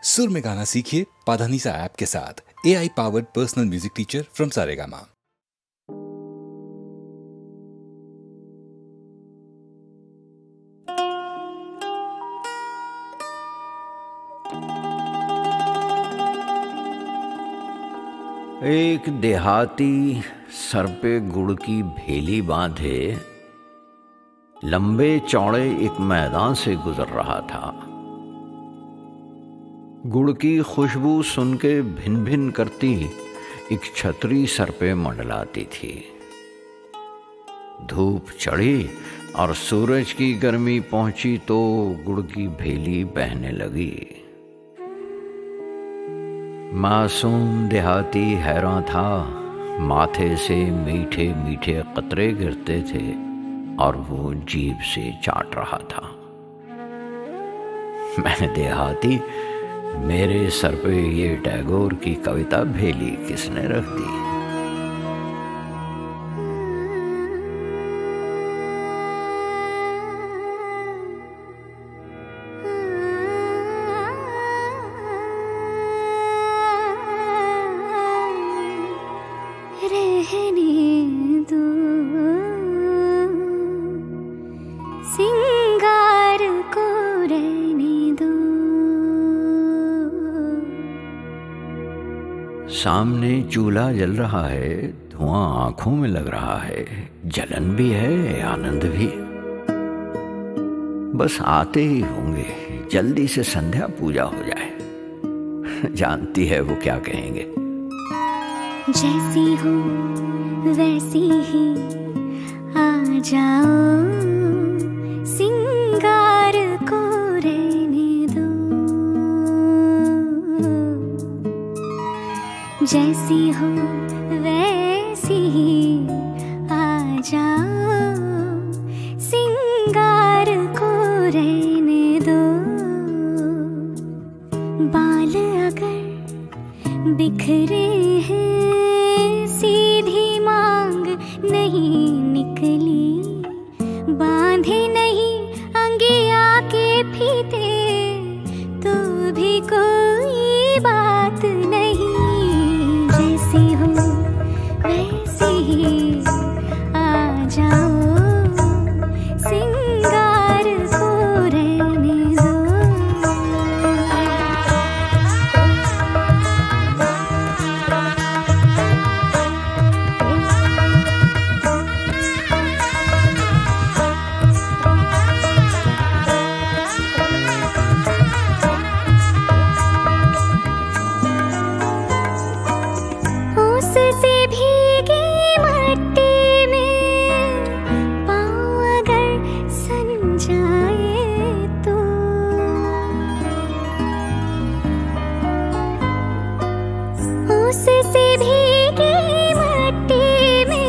सुर में गाना सीखिए पाधानीसा ऐप के साथ। AI powered personal music teacher from Saregama. एक देहाती सर पे गुड़ की भेली बांधे लंबे चौड़े एक मैदान से गुजर रहा था। गुड़ की खुशबू सुन के भिन भिन करती एक छतरी सर पे मंडलाती थी। धूप चढ़ी और सूरज की गर्मी पहुंची तो गुड़ की भेली बहने लगी। मासूम देहाती हैरान था। माथे से मीठे मीठे कतरे गिरते थे और वो जीभ से चाट रहा था। मैंने देहाती, मेरे सर पे ये टैगोर की कविता भेली किसने रख दी? रहने दो सिंगार को, रहने दो। सामने चूल्हा जल रहा है, धुआं आंखों में लग रहा है, जलन भी है आनंद भी। बस आते ही होंगे, जल्दी से संध्या पूजा हो जाए। जानती है वो क्या कहेंगे? जैसी हो वैसी ही आ जाओ, सिंगार को रहने दो। जैसी हो वैसी ही आ जाओ, सिंगार को रहने दो। बाल अगर बिखरे हैं, सीधी मांग नहीं निकली, बांधे नहीं अंगिया के फीते, तो भी कोई बात नहीं। जैसी हो वैसी ही आ जाओ, सिंगार को रहने दो। उससे भीगी मट्टी में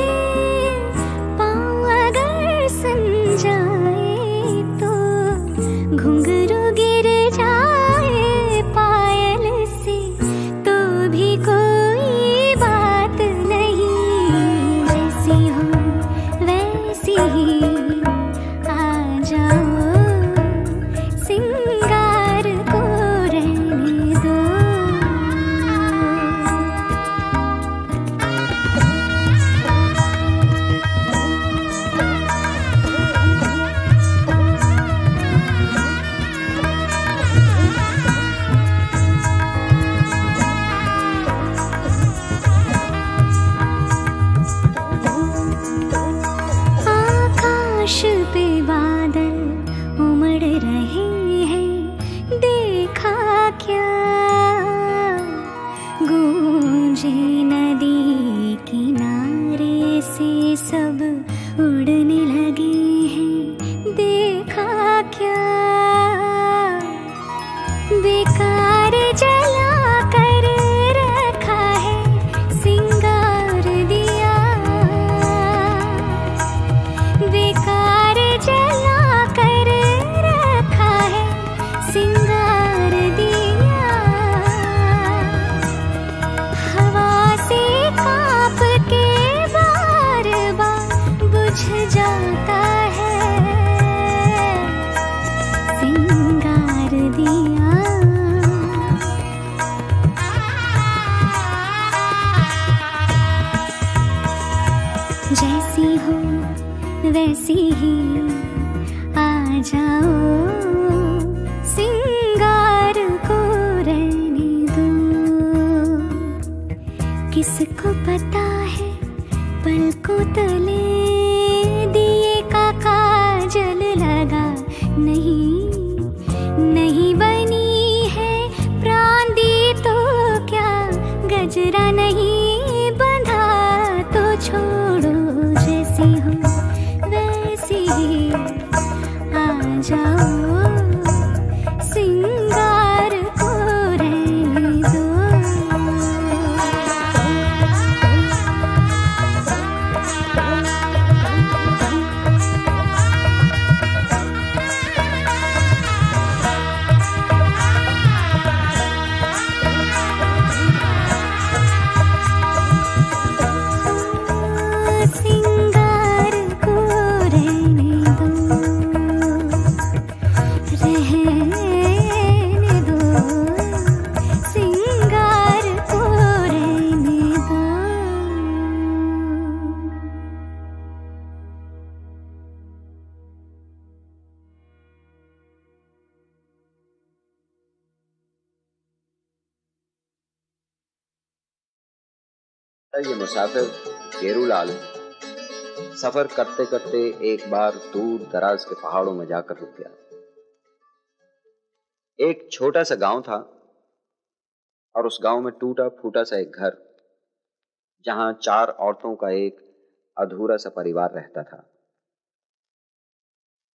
पाँव अगर सन जाए तो, घुंघरू गिर जाए पायल से, तो भी कोई बात नहीं। जैसी हो वैसी ही आ जाओ, सिंगार को रहने दो। आकाश पे बादल उमड़ रहे हैं, देखा क्या? गूंजे नदी किनारे से सब उड़ने लगे हैं, देखा क्या? बेकार जला कर रखा है सिंगार दिया, बेकार जला कर रखा है सिंगार दिया। हवा से कांप के बार बार बुझ जाता है सिंगार दिया। पिंजरा नहीं बंधा तो छोड़ो, जैसी हो वैसी ही आ जाओ, सिंगार को रहने दो। सिंगार को रहने दो, रहने दो, सिंगार को रहने दो। ये मुसाफिर गेरूलाल सफर करते करते एक बार दूर दराज के पहाड़ों में जाकर रुक गया। एक छोटा सा गांव था और उस गांव में टूटा फूटा सा एक घर, जहां 4 औरतों का एक अधूरा सा परिवार रहता था।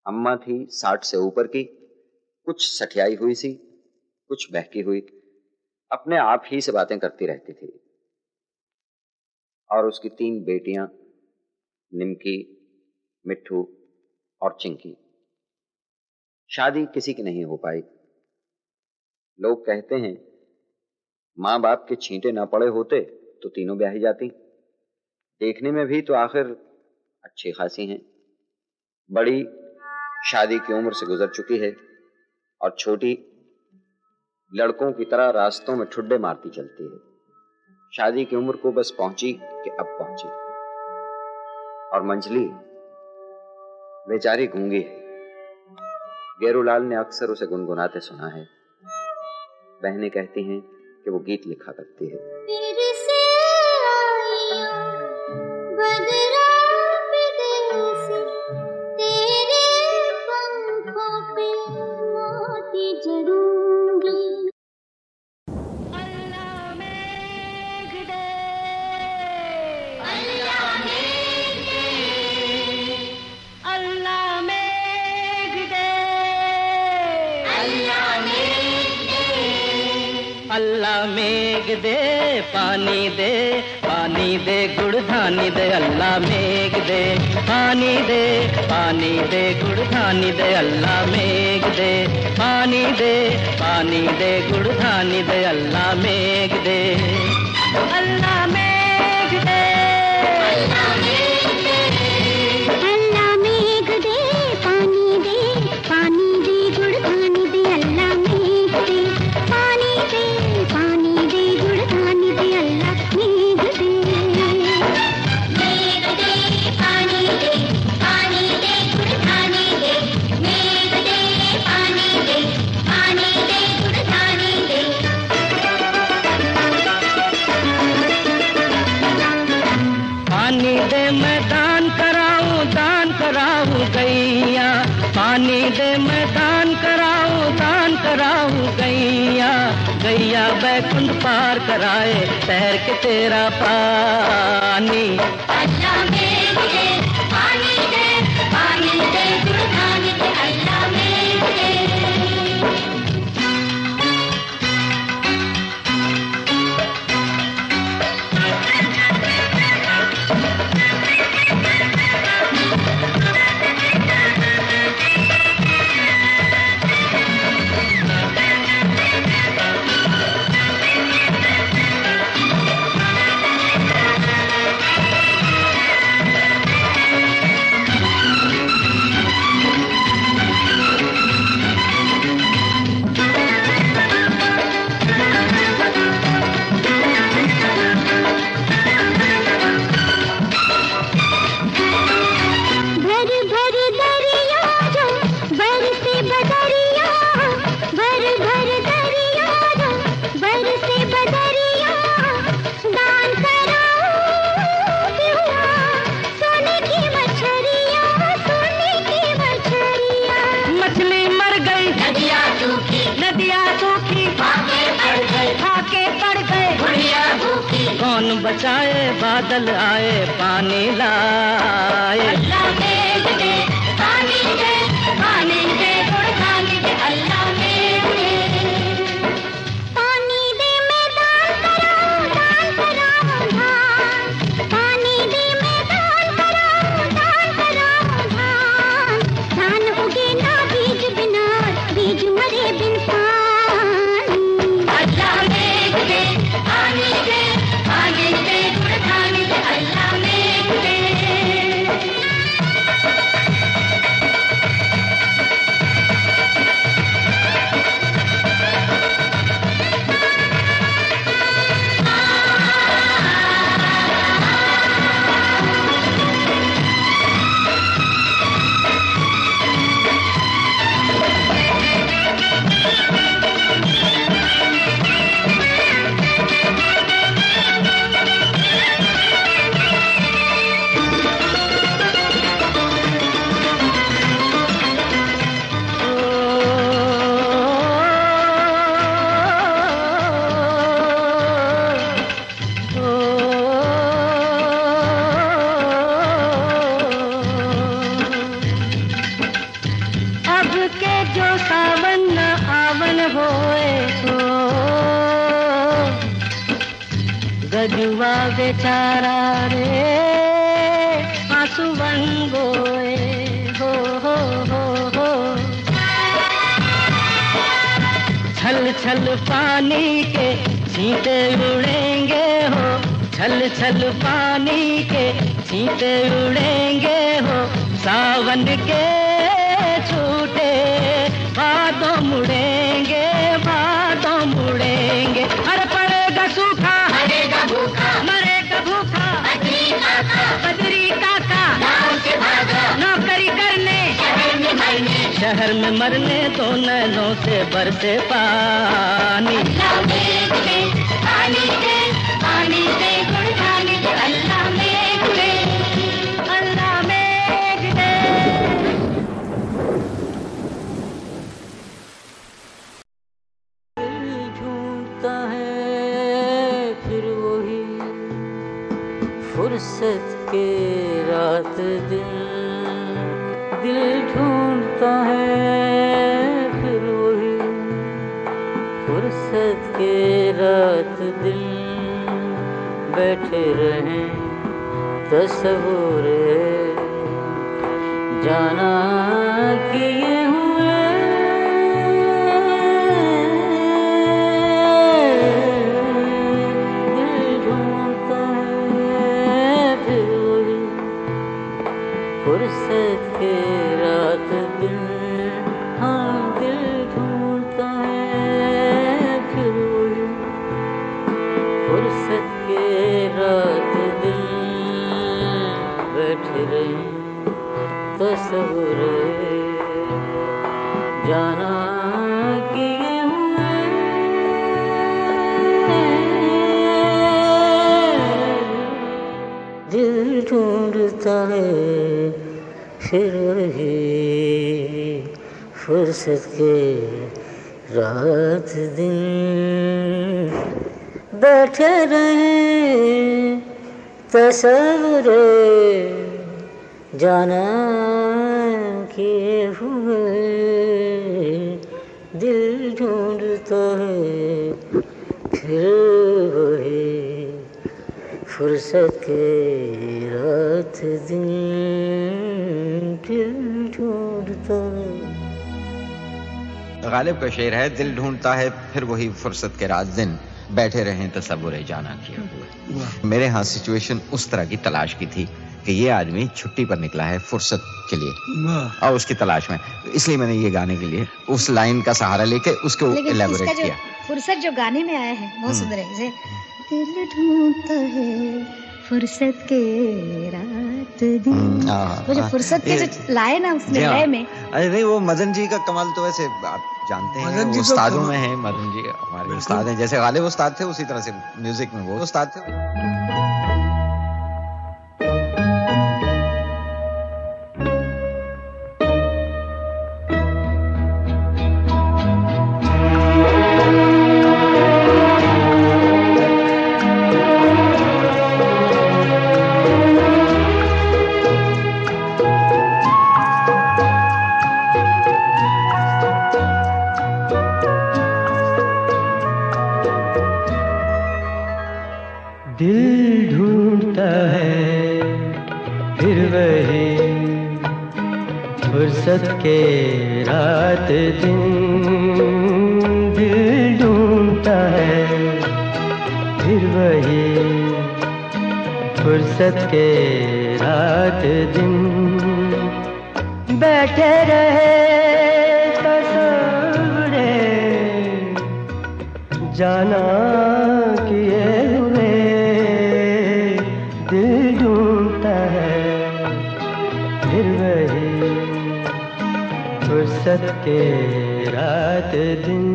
अम्मा थी 60 से ऊपर की, कुछ सठियाई हुई सी, कुछ बहकी हुई, अपने आप ही से बातें करती रहती थी। और उसकी 3 बेटियां, निमकी, मिट्ठू और चिंकी। शादी किसी की नहीं हो पाई। लोग कहते हैं माँ बाप के छींटे ना पड़े होते तो तीनों ब्याही जाती। देखने में भी तो आखिर अच्छी खासी हैं। बड़ी शादी की उम्र से गुजर चुकी है और छोटी लड़कों की तरह रास्तों में ठुड्डे मारती चलती है। शादी की उम्र को बस पहुंची कि अब पहुंची। और मंजली बेचारी गूंगी है। गेरूलाल ने अक्सर उसे गुनगुनाते सुना है। बहनें कहती हैं कि वो गीत लिखा करती है। फिर से आया बदरा विदेशी, तेरे पंखों पे मोती जरूंगी। अल्लाह मेघ दे, अल्लाह मेघ दे, अल्लाह मेघ दे, अल्लाह मेघ दे, अल्लाह मेघ दे, पानी दे, पानी दे, गुड़धानी दे। अल्लाह मेघ दे, पानी दे, पानी दे, गुड़धानी दे। अल्लाह मेघ दे, पानी दे, पानी दे, गुड़धानी दे। अल्लाह मेघ दे, अल्लाह मेघ दे, अल्लाह मेघ दे, अल्लाह मेघ दे, पानी दे, पानी दे, गुड़धानी दे। अल्लाह मेघ दे, पानी दे, पानी दे, गुड़धानी दे। अल्लाह मेघ दे, मेघ दे, पानी दे, पानी दे, गुड़धानी दे। मेघ दे, पानी दे, पानी दे, गुड़धानी दे। पानी दे, मैं दान कराऊं गैया। पानी दे, मैं दान कराऊं गैया। गैया बैकुंठ पार कराए तैर के तेरा पानी। अल्लाह मेघ दे, पानी दे, पानी दे, गुड़धानी दे। अल्लाह मेघ दे। जाए बादल आए पानी लाए। अल्लाह मेघ दे पानी दे पानी दे गुड़ पानी दे अल्लाह मेघ दे पानी दे मैं दान कराऊं धान पानी दे मैं दान कराऊं धान धान उगे ना बीज बिना बीज मरे बिन पानी। अल्लाह मेघ दे पानी दे गुड़ पानी दे अल्लाह मेघ दे। गजुआ बेचारा रे आंसू बन गोए हो हो। छल छल पानी के छींटे उड़ेंगे हो, छल छल पानी के छींटे उड़ेंगे हो, सावन के छूटे बादों मुड़ेंगे बादों मुड़ेंगे। अरे पड़ेगा सूखा मरेगा भूखा बद्री काका नौकरी करने शहर में मरने तो नैनों से बरसे पानी। पानी दे गुड़ पानी दे अल्लाह मेघ दे अल्लाह मेघ दे। झूमता है फिर वही फुर्सत के रात दिन, दिल ढूंढता है फिर वही फुर्सत के रात दिन, बैठे रहें तस्वुर जाना किए हुए, दिल ढूंढता है फिर वही फुर्सत के रात दिन। हाँ दिल ढूंढता है फिर वही फुर्सत के रात दिन, बैठे रहे तस्वुर जाना किए हुए, दिल ढूंढता है फिर वही फुर्सत के रात दिन, बैठे रहे तस्वुर जाना किए हुए, दिल ढूंढता है फिर वही फुर्सत के रात दिन, दिल ढूंढता है। गालिब का शेर है, दिल ढूंढता है फिर वही फुर्सत के रात दिन, बैठे रहें तसव्वुर जाना किए हुए। मेरे यहाँ सिचुएशन उस तरह की तलाश की थी कि ये आदमी छुट्टी पर निकला है फुर्सत के लिए और उसकी तलाश में, इसलिए मैंने ये गाने के लिए उस लाइन का सहारा लेके उसको इलेबोरेट किया। फुर्सत जो गाने में आया है बहुत सुंदर है, जैसे दिल ढूंढता है फुर्सत के रात दिन, वो जो फुर्सत के जो लाए ना उसमें लय में। अरे नहीं, वो मदन जी का कमाल तो वैसे आप जानते हैं, वो उस्तादों में है। मदन जी हमारे उस्ताद हैं, जैसे गालिब उस्ताद थे उसी तरह से म्यूजिक में वो उस्ताद थे। दिल ढूंढता है फिर वही फुर्सत के रात दिन, दिल ढूंढता है फिर वही फुर्सत के रात दिन, बैठे रहे तस्वीरे जाना किए हुए, दिल ढूंढता है फिर वही फुर्सत के रात दिन।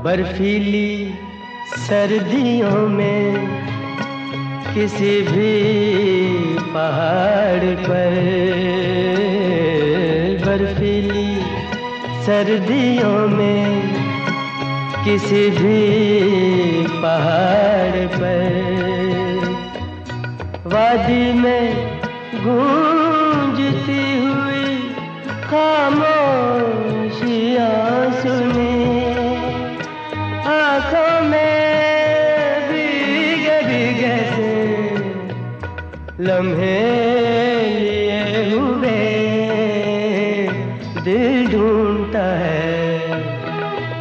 बर्फीली सर्दियों में किसी भी पहाड़ पर, बर्फीली सर्दियों में किसी भी पहाड़ पर, वादी में गूंजती हुई खामोशियां सुनी, आँखों में भीगे भीगे से लम्हे लिए हुए, दिल ढूंढता है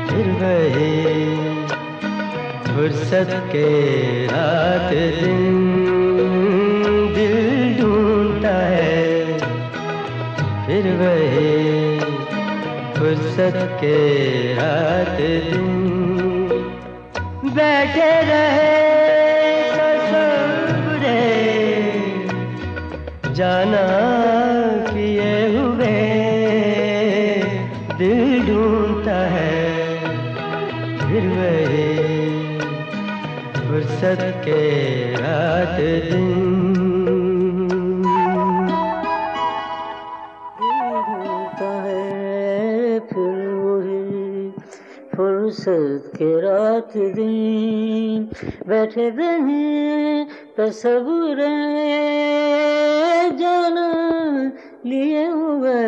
फिर वही फुर्सत के रात दिन, दिल ढूंढता है फिर वही फुर्सत के रात दिन, बैठे रहे तस्वीरे जाना किए हुए, दिल ढूंढता है फिर वही फुर्सत के रात दिन, ढूंढता है फिर वही फुर्सत के रात दिन, बैठे रहे तस्वीर जाना लिए हुए,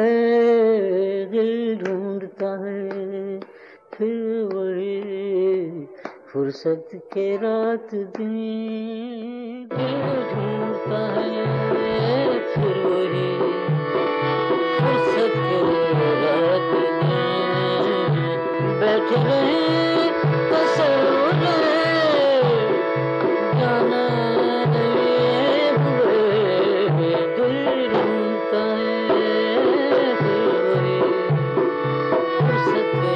दिल ढूंढता है फिर वही फुर्सत के रात दिन, दिल ढूंढता है फिर वही फुर्सत के रात दिन, बैठे रहे तस्वीर जाना लिए हुए, दिल ढूंढता है फिर वही फुर्सत के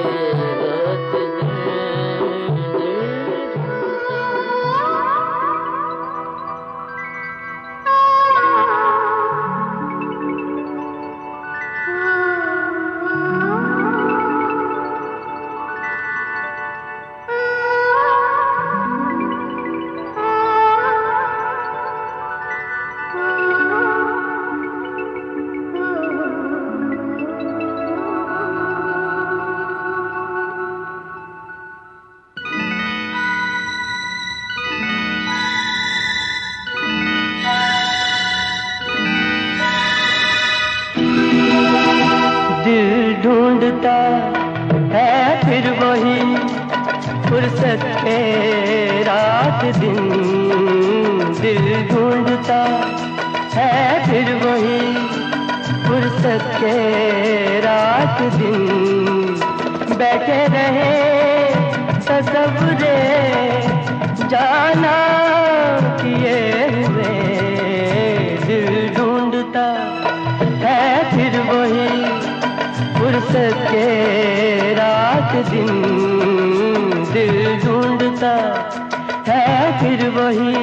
रात दिन, दिल ढूंढता ढूंढता है फिर वही फुर्सत के रात दिन, दिल ढूंढता है फिर वही फुर्सत के रात दिन, बैठे रहे तस्वीरे जाना किए हुए, दिल ढूंढता है फिर वही फुर्सत के रात दिन, दिल ढूंढता है फिर वही।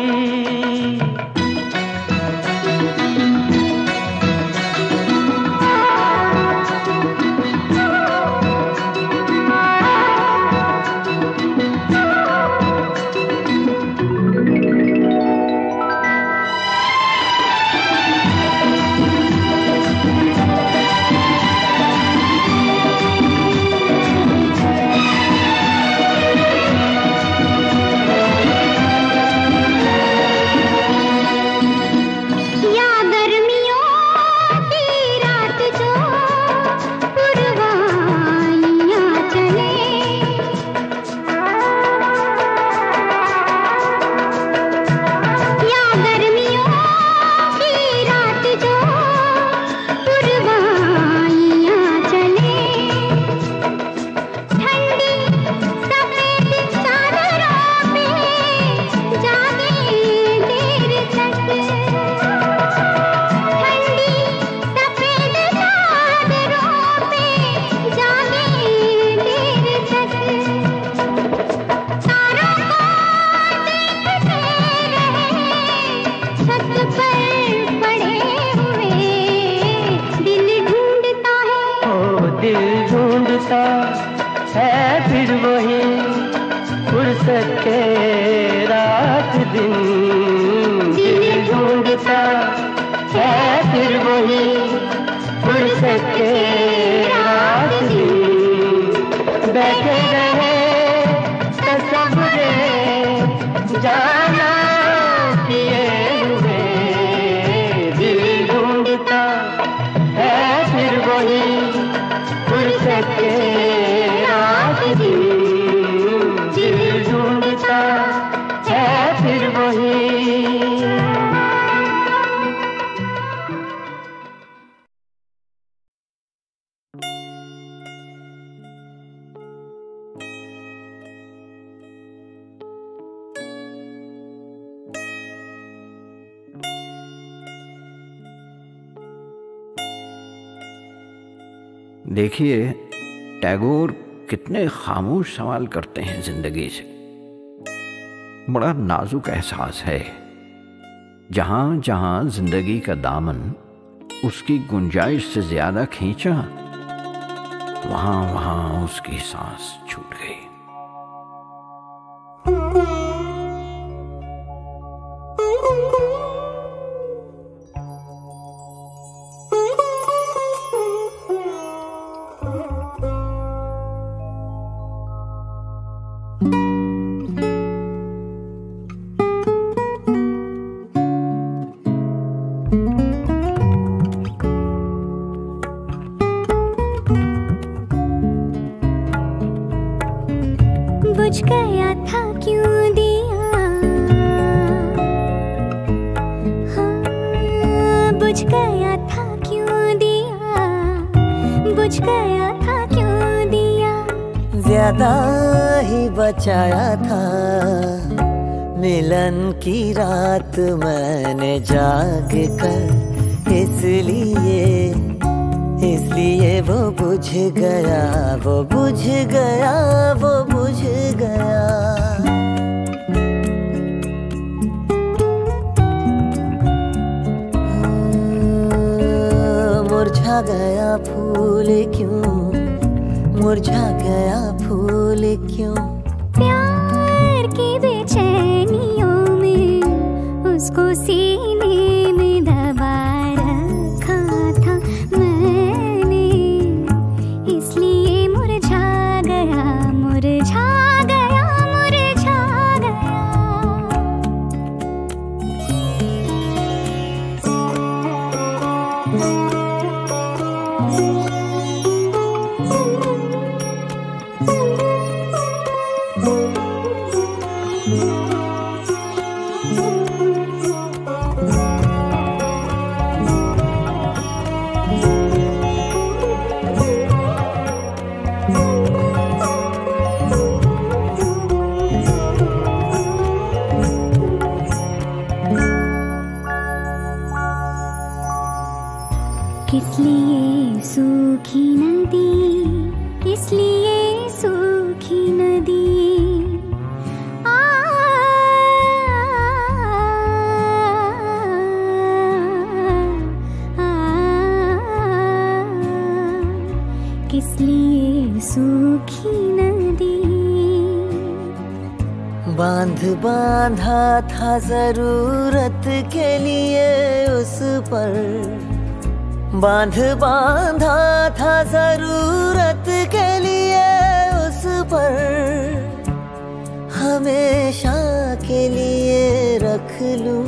देखिए, टैगोर कितने खामोश सवाल करते हैं जिंदगी से। बड़ा नाजुक एहसास है। जहां जहां जिंदगी का दामन उसकी गुंजाइश से ज्यादा खींचा, वहां वहां उसकी सांस छूट गई। बुझ गया था क्यों दिया, हाँ बुझ गया था क्यों दिया, बुझ गया था क्यों दिया। ज्यादा ही बचाया था मिलन की रात मैंने जाग कर, इसलिए वो बुझ गया, वो बुझ गया, वो बुझ गया। मुरझा गया फूल क्यों, मुरझा गया फूल क्यों। प्यार की बेचैनियों में उसको सीने में दबा रखा था मैंने, इसलिए मुरझा गया, मुरझा गया, मुरझा गया। किस लिए सूखी नदी, किस लिए सूखी नदी, आ, आ, आ, किस लिए सूखी नदी। बांध बांधा था जरूरत के लिए उस पर, बांध बांधा था जरूरत के लिए उस पर, हमेशा के लिए रख लूं,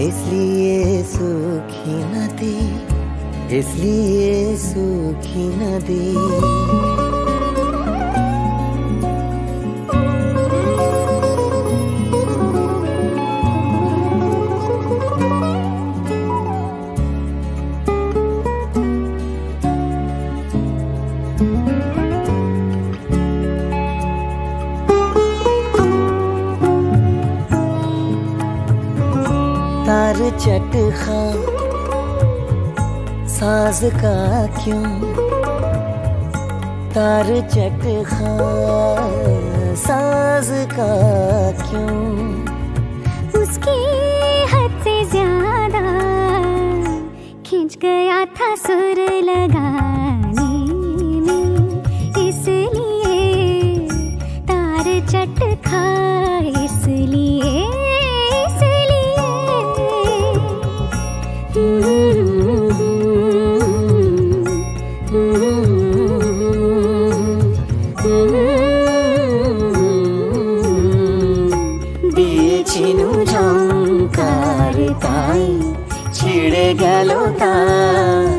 इसलिए सूखी नदी, इसलिए सूखी नदी। तार चटखा साज का क्यों, तार चटखा साज का क्यों। उसकी हद से ज्यादा खिंच गया था सुर लगाने में, इसलिए तार चटखा, इसलिए छिड़े गलो तार,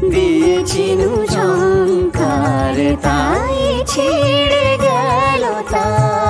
दिए चिनु झंकार ताई, छिड़े गलो तार।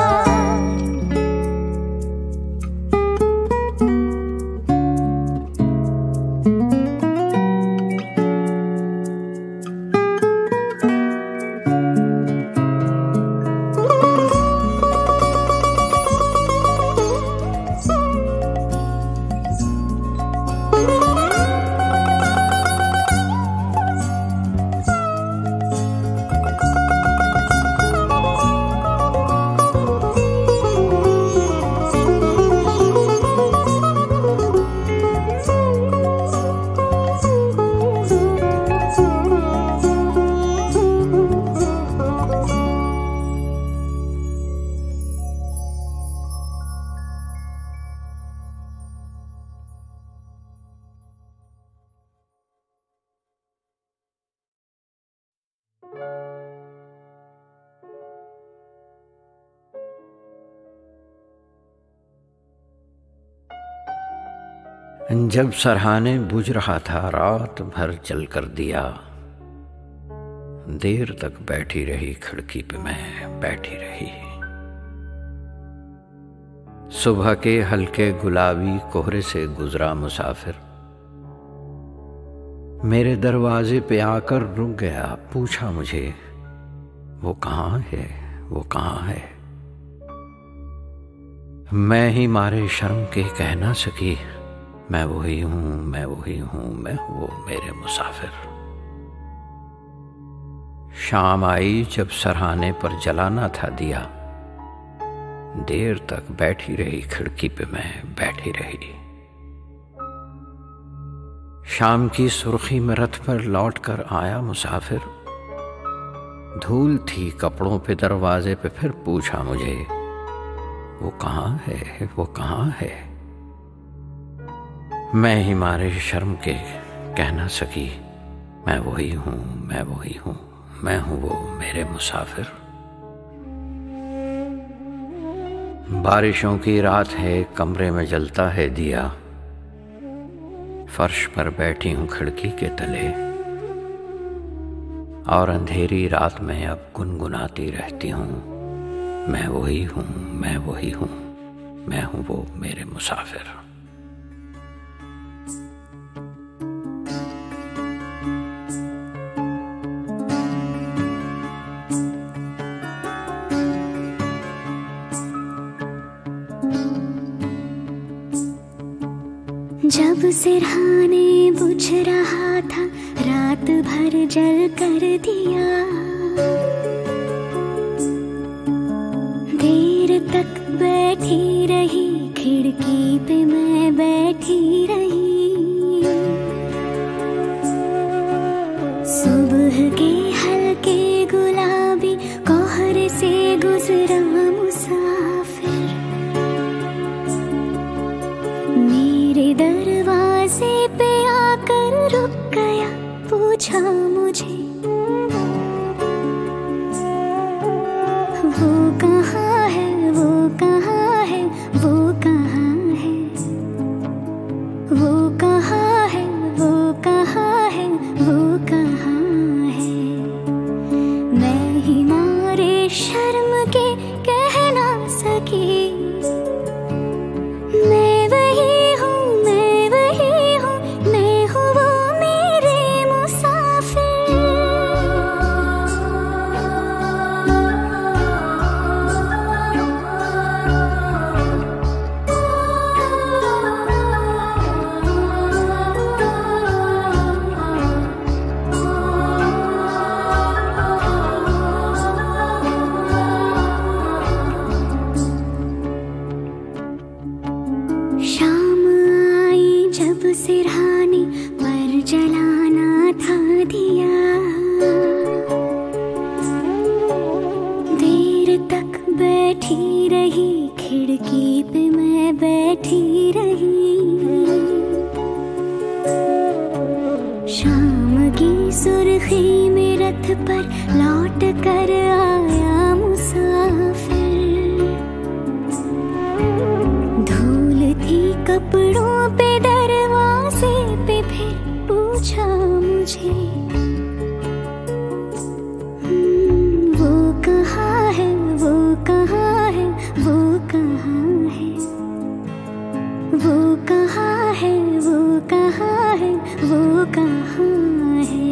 जब सरहाने बुझ रहा था, रात भर जल कर दिया, देर तक बैठी रही खिड़की पे मैं बैठी रही। सुबह के हल्के गुलाबी कोहरे से गुजरा मुसाफिर मेरे दरवाजे पे आकर रुक गया, पूछा मुझे वो कहाँ है, वो कहाँ है। मैं ही मारे शर्म के कह ना सकी, मैं वही हूँ, मैं वही हूँ, मैं हूँ वो मेरे मुसाफिर। शाम आई जब सरहाने पर जलाना था दिया, देर तक बैठी रही खिड़की पे मैं बैठी रही। शाम की सुर्खी में रथ पर लौट कर आया मुसाफिर, धूल थी कपड़ों पे दरवाजे पे, फिर पूछा मुझे वो कहाँ है, वो कहाँ है। मैं ही मारे शर्म के कह ना सकी, मैं वही हूँ, मैं वही हूँ, मैं हूँ वो मेरे मुसाफिर। बारिशों की रात है, कमरे में जलता है दिया, फर्श पर बैठी हूँ खिड़की के तले, और अंधेरी रात में अब गुनगुनाती रहती हूँ, मैं वही हूँ, मैं वही हूँ, मैं हूँ वो मेरे मुसाफिर। जब सिरहाने बुझ रहा था, रात भर जल कर दिया, देर तक बैठी रही खिड़की पे मैं बैठी रही। सुबह के हल्के गुलाबी कोहरे से गुजरा मुसाफिर मेरे दरवाजे पे आकर रुक गया, पूछा मुझे वो कहाँ है, वो कहाँ है, वो कहाँ है, वो कहाँ है, वो कहाँ है, वो कहाँ है। मैं ही मारे शर्म के कह ना सकी, मैं वही हूँ, मैं वही हूँ, मैं हूँ वो मेरे मुसाफिर। शाम आई जब सिरहाने पर जलाना था दिया, देर तक बैठी रही खिड़की पे मैं बैठी रही। शाम की सुर्खी में रथ पर लौट कर आया मुसाफिर, धूल थी कपड़ों पे दरवाजे पे, फिर पूछा मुझे वो कहाँ है, वो कहाँ है, वो कहाँ है, वो कहाँ है, वो कहाँ है, वो कहाँ है।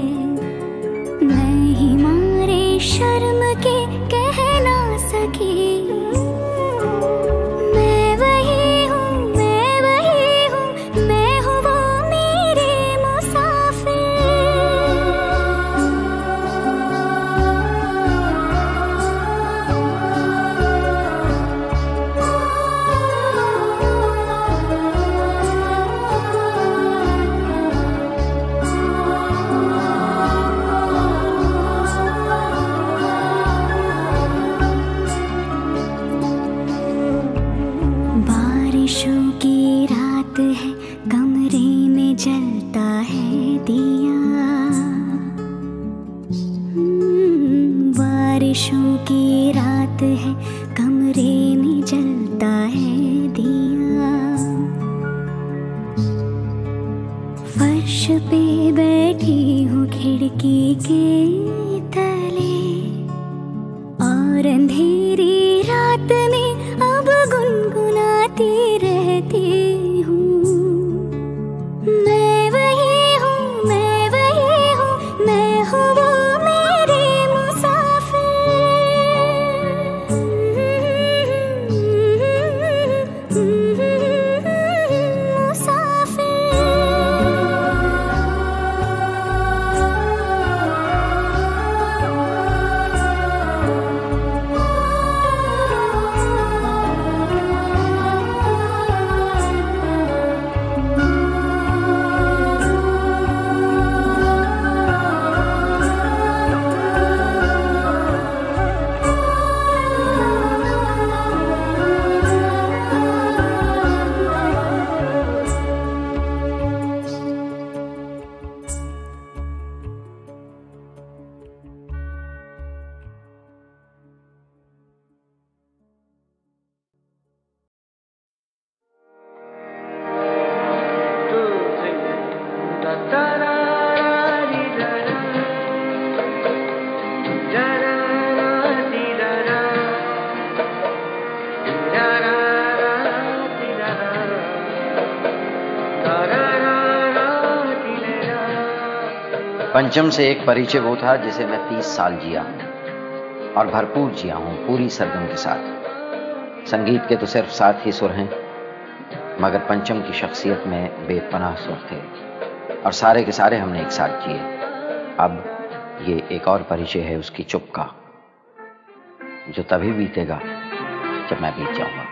मैं ही मारे शर्म के कह ना सकी, मैं वही हूँ, मैं वही हूँ, मैं हूँ वो मेरे मुसाफिर। बारिशों की रात है, कमरे में जलता है दिया, बारिशों की रात है, कमरे में जलता है दिया। फर्श पे बैठी हूँ खिड़की के तले, और अंधेरी रात में अब गुनगुनाती रहती हूँ। मैं वही हूँ, मैं वही हूँ, मैं हूँ वो मेरे मुसाफिर। पंचम से एक परिचय वो था जिसे मैं 30 साल जिया हूं और भरपूर जिया हूं, पूरी सरगम के साथ। संगीत के तो सिर्फ 7 ही सुर हैं, मगर पंचम की शख्सियत में बेपनाह सुर थे और सारे के सारे हमने एक साथ जिए। अब ये एक और परिचय है उसकी चुप का, जो तभी बीतेगा जब मैं बीत जाऊंगा।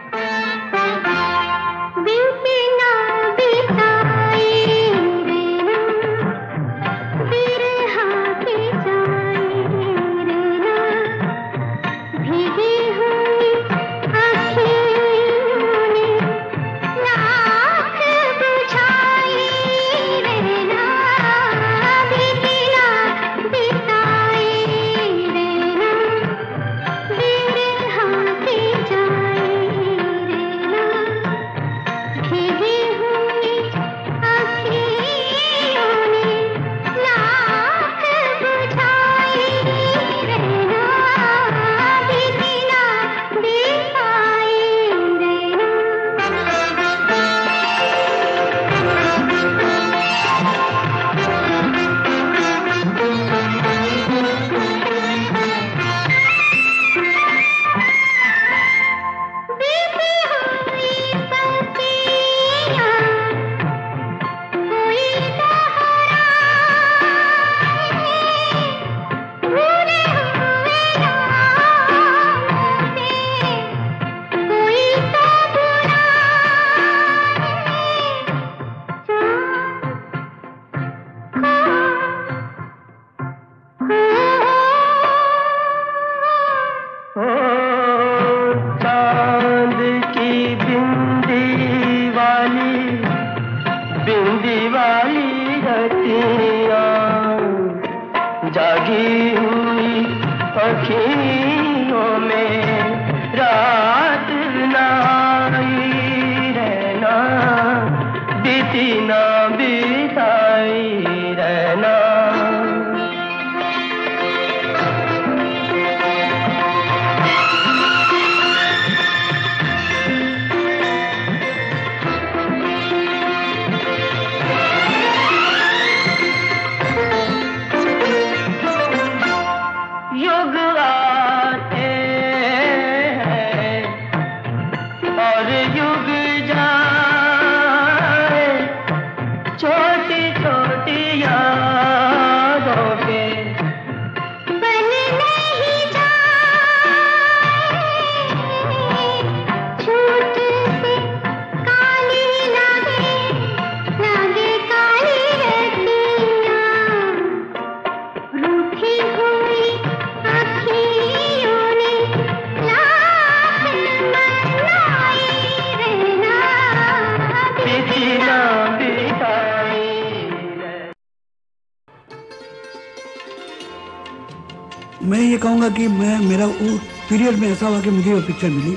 मैं ये कहूँगा कि मेरा वो पीरियड में ऐसा हुआ कि मुझे वो पिक्चर मिली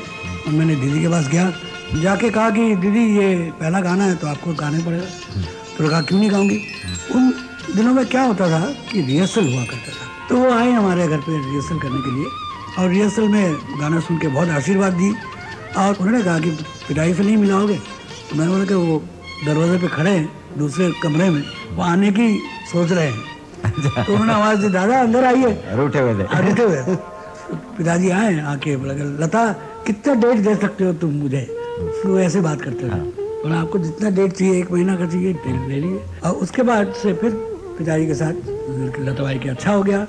और मैंने दीदी के पास गया, जाके कहा कि दीदी ये पहला गाना है तो आपको गाने पड़ेगा। तो कहा क्यों नहीं गाऊंगी। उन दिनों में क्या होता था कि रिहर्सल हुआ करता था, तो वो आए हमारे घर पे रिहर्सल करने के लिए और रिहर्सल में गाना सुन के बहुत आशीर्वाद दी और उन्होंने कहा कि पिटाई से नहीं मिलाओगे। तो मैंने बोला कि वो दरवाजे पे खड़े हैं दूसरे कमरे में, वो आने की सोच रहे हैं। तो उन्होंने आवाज़ दी दादा अंदर आइए, रूठे हुए। पिताजी आए, आके बोला लता कितना डेट दे सकते हो तुम मुझे, तो ऐसे बात करते हो। बोला आपको जितना डेट चाहिए 1 महीना का चाहिए ले लीजिए। और उसके बाद से फिर पिताजी के साथ लता भाई के अच्छा हो गया।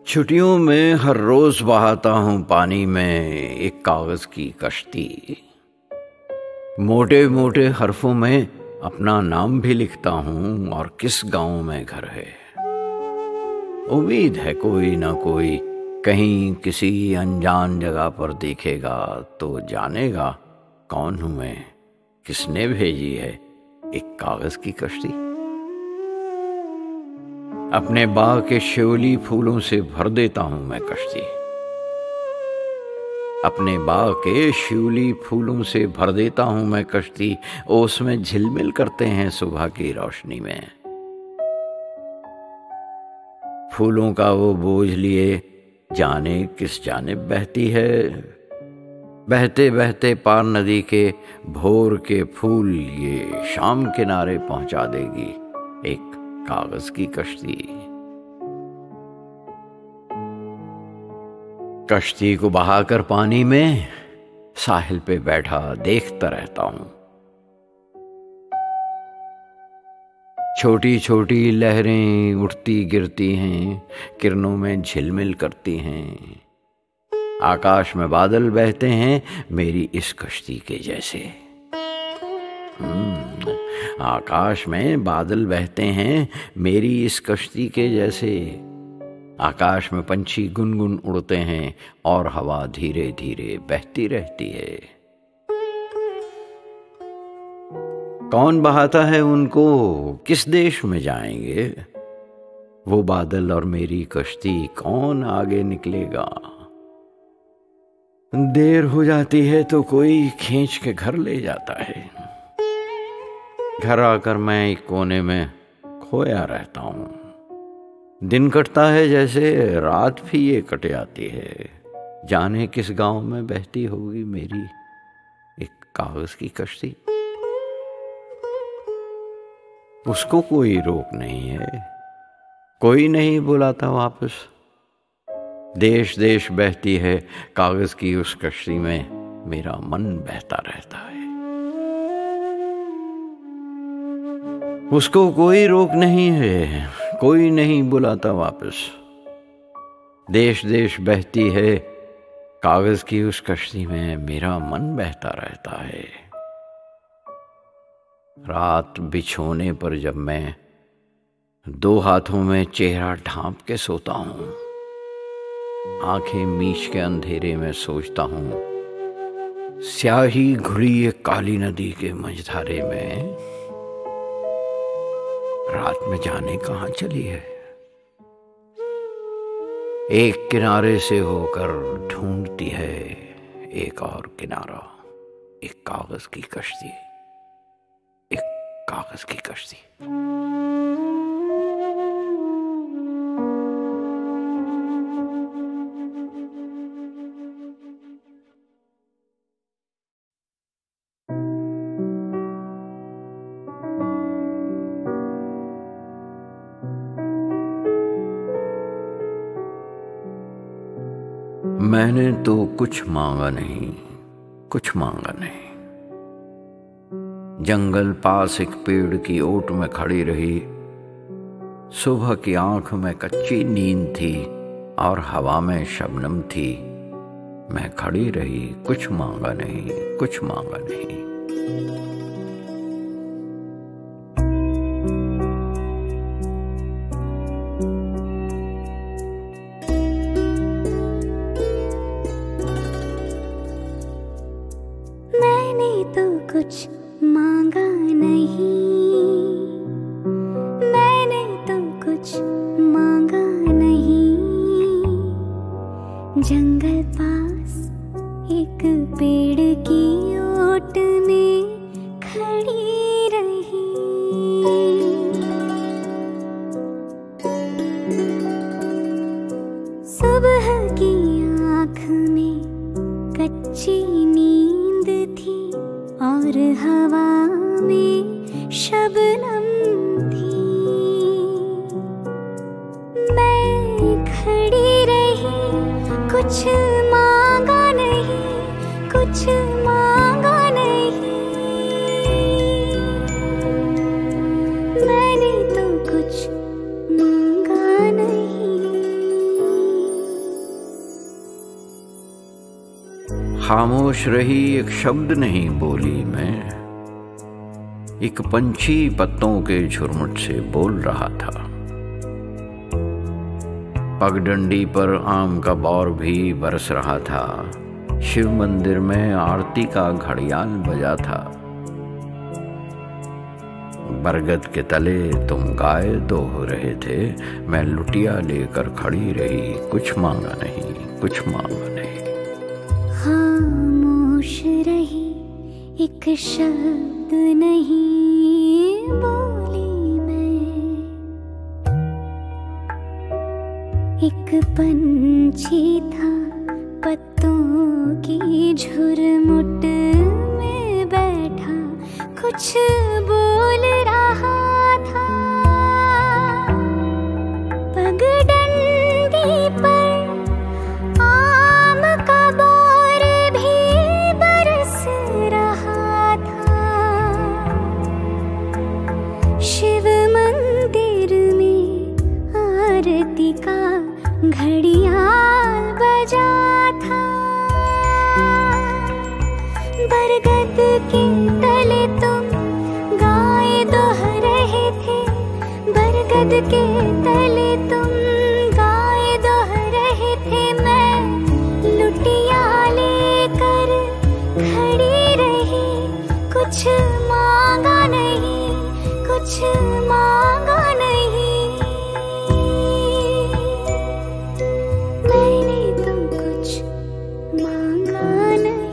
छुट्टियों में हर रोज बहाता हूँ पानी में एक कागज की कश्ती। मोटे मोटे हरफों में अपना नाम भी लिखता हूँ और किस गांव में घर है। उम्मीद है कोई ना कोई कहीं किसी अनजान जगह पर देखेगा तो जानेगा कौन हूँ मैं, किसने भेजी है एक कागज की कश्ती। अपने बाग के शिवली फूलों से भर देता हूं मैं कश्ती। अपने बाग के शिवली फूलों से भर देता हूं मैं कश्ती। ओस में झिलमिल करते हैं सुबह की रोशनी में। फूलों का वो बोझ लिए जाने किस जानिब बहती है। बहते बहते पार नदी के भोर के फूल ये शाम किनारे पहुंचा देगी एक कागज की कश्ती। कश्ती को बहाकर पानी में साहिल पे बैठा देखता रहता हूं। छोटी छोटी लहरें उठती गिरती हैं, किरणों में झिलमिल करती हैं। आकाश में बादल बहते हैं मेरी इस कश्ती के जैसे। आकाश में बादल बहते हैं मेरी इस कश्ती के जैसे। आकाश में पंछी गुनगुन उड़ते हैं और हवा धीरे धीरे बहती रहती है। कौन बहाता है उनको, किस देश में जाएंगे वो बादल और मेरी कश्ती, कौन आगे निकलेगा। देर हो जाती है तो कोई खींच के घर ले जाता है। घर आकर मैं एक कोने में खोया रहता हूं। दिन कटता है जैसे रात भी ये कट जाती है। जाने किस गांव में बहती होगी मेरी एक कागज की कश्ती। उसको कोई रोक नहीं है, कोई नहीं बुलाता वापस। देश देश बहती है कागज की उस कश्ती में मेरा मन बहता रहता है। उसको कोई रोक नहीं है, कोई नहीं बुलाता वापस। देश देश बहती है कागज की उस कश्ती में मेरा मन बहता रहता है। रात बिछोने पर जब मैं दो हाथों में चेहरा ढांप के सोता हूं, आंखें मीच के अंधेरे में सोचता हूं, स्याही घुली एक काली नदी के मझधारे में रात में जाने कहां चली है। एक किनारे से होकर ढूंढती है एक और किनारा, एक कागज की कश्ती, एक कागज की कश्ती। मैंने तो कुछ मांगा नहीं, कुछ मांगा नहीं। जंगल पास एक पेड़ की ओट में खड़ी रही। सुबह की आंख में कच्ची नींद थी और हवा में शबनम थी। मैं खड़ी रही, कुछ मांगा नहीं, कुछ मांगा नहीं। कुछ मांगा नहीं, मैंने तो कुछ मांगा नहीं। जंगल पास एक पेड़ की ओट में खड़ी रही। सुबह की आँख में कच्ची नींद थी और हवा में शबनम थी। मैं खड़ी रही, कुछ मांगा नहीं, कुछ मांगा नहीं। मैंने तो कुछ मांगा नहीं। खामोश रही, एक शब्द नहीं बोली मैं। एक पंछी पत्तों के झुरमुट से बोल रहा था। पगडंडी पर आम का बौर भी बरस रहा था। शिव मंदिर में आरती का घड़ियाल बजा था। बरगद के तले तुम गाय दोह रहे थे। मैं लुटिया लेकर खड़ी रही, कुछ मांगा नहीं, कुछ मांगा नहीं। खामोश रही, एक शब्द नहीं बोली मैं। एक पंछी था पत्तों की झुरमुट में बैठा, कुछ बोल रहा था। पगडंडी पर आम का बोर भी बरस रहा था। शिव मंदिर में आरती का घड़ियाल बजा था। बरगद के तले तुम गाए दोह रहे थे, बरगद के तले तुम गाए दोह रहे थे। मैं लुटिया लेकर खड़ी रही, कुछ मांगा नहीं, कुछ मांगा नहीं। मैंने तो कुछ मांगा नहीं।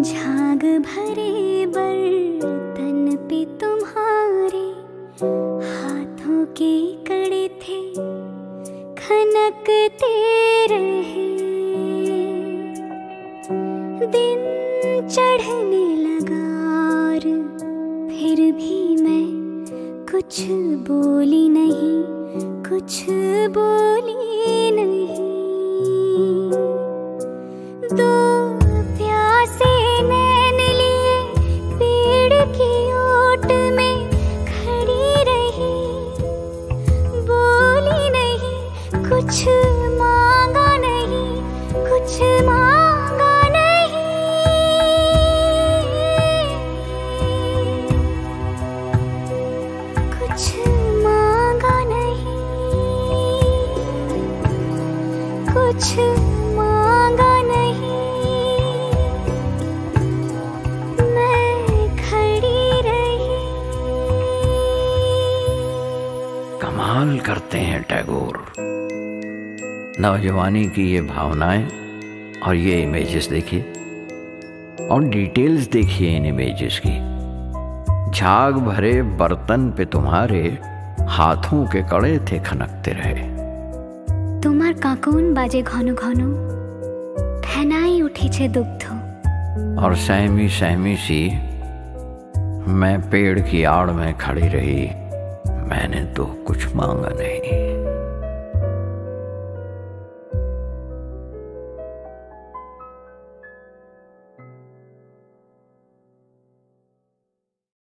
झाग भरे बर्तन पे तुम्हारे हाथों के कड़े थे, खनकते रहे। दिन चढ़ने लगा और फिर भी मैं कुछ बोली नहीं, कुछ बोली नहीं। दो प्यासे नैन लिए पेड़ की ओट में खड़ी रही, बोली नहीं, कुछ मांगा नहीं, कुछ मांगा नहीं। कुछ मांगा नहीं, कुछ मांगा नहीं। मैं खड़ी रही। कमाल करते हैं टैगोर। नौजवानी की ये भावनाएं और ये इमेजेस देखिए, और डिटेल्स देखिए इन इमेजेस की। झाग भरे बर्तन पे तुम्हारे हाथों के कड़े थे, खनकते रहे। তোমার কাকন বাজে ঘন ঘন, ফেনাই উঠেছে দুগ্ধ। और सहमी सहमी सी मैं पेड़ की आड़ में खड़ी रही, मैंने तो कुछ मांगा नहीं।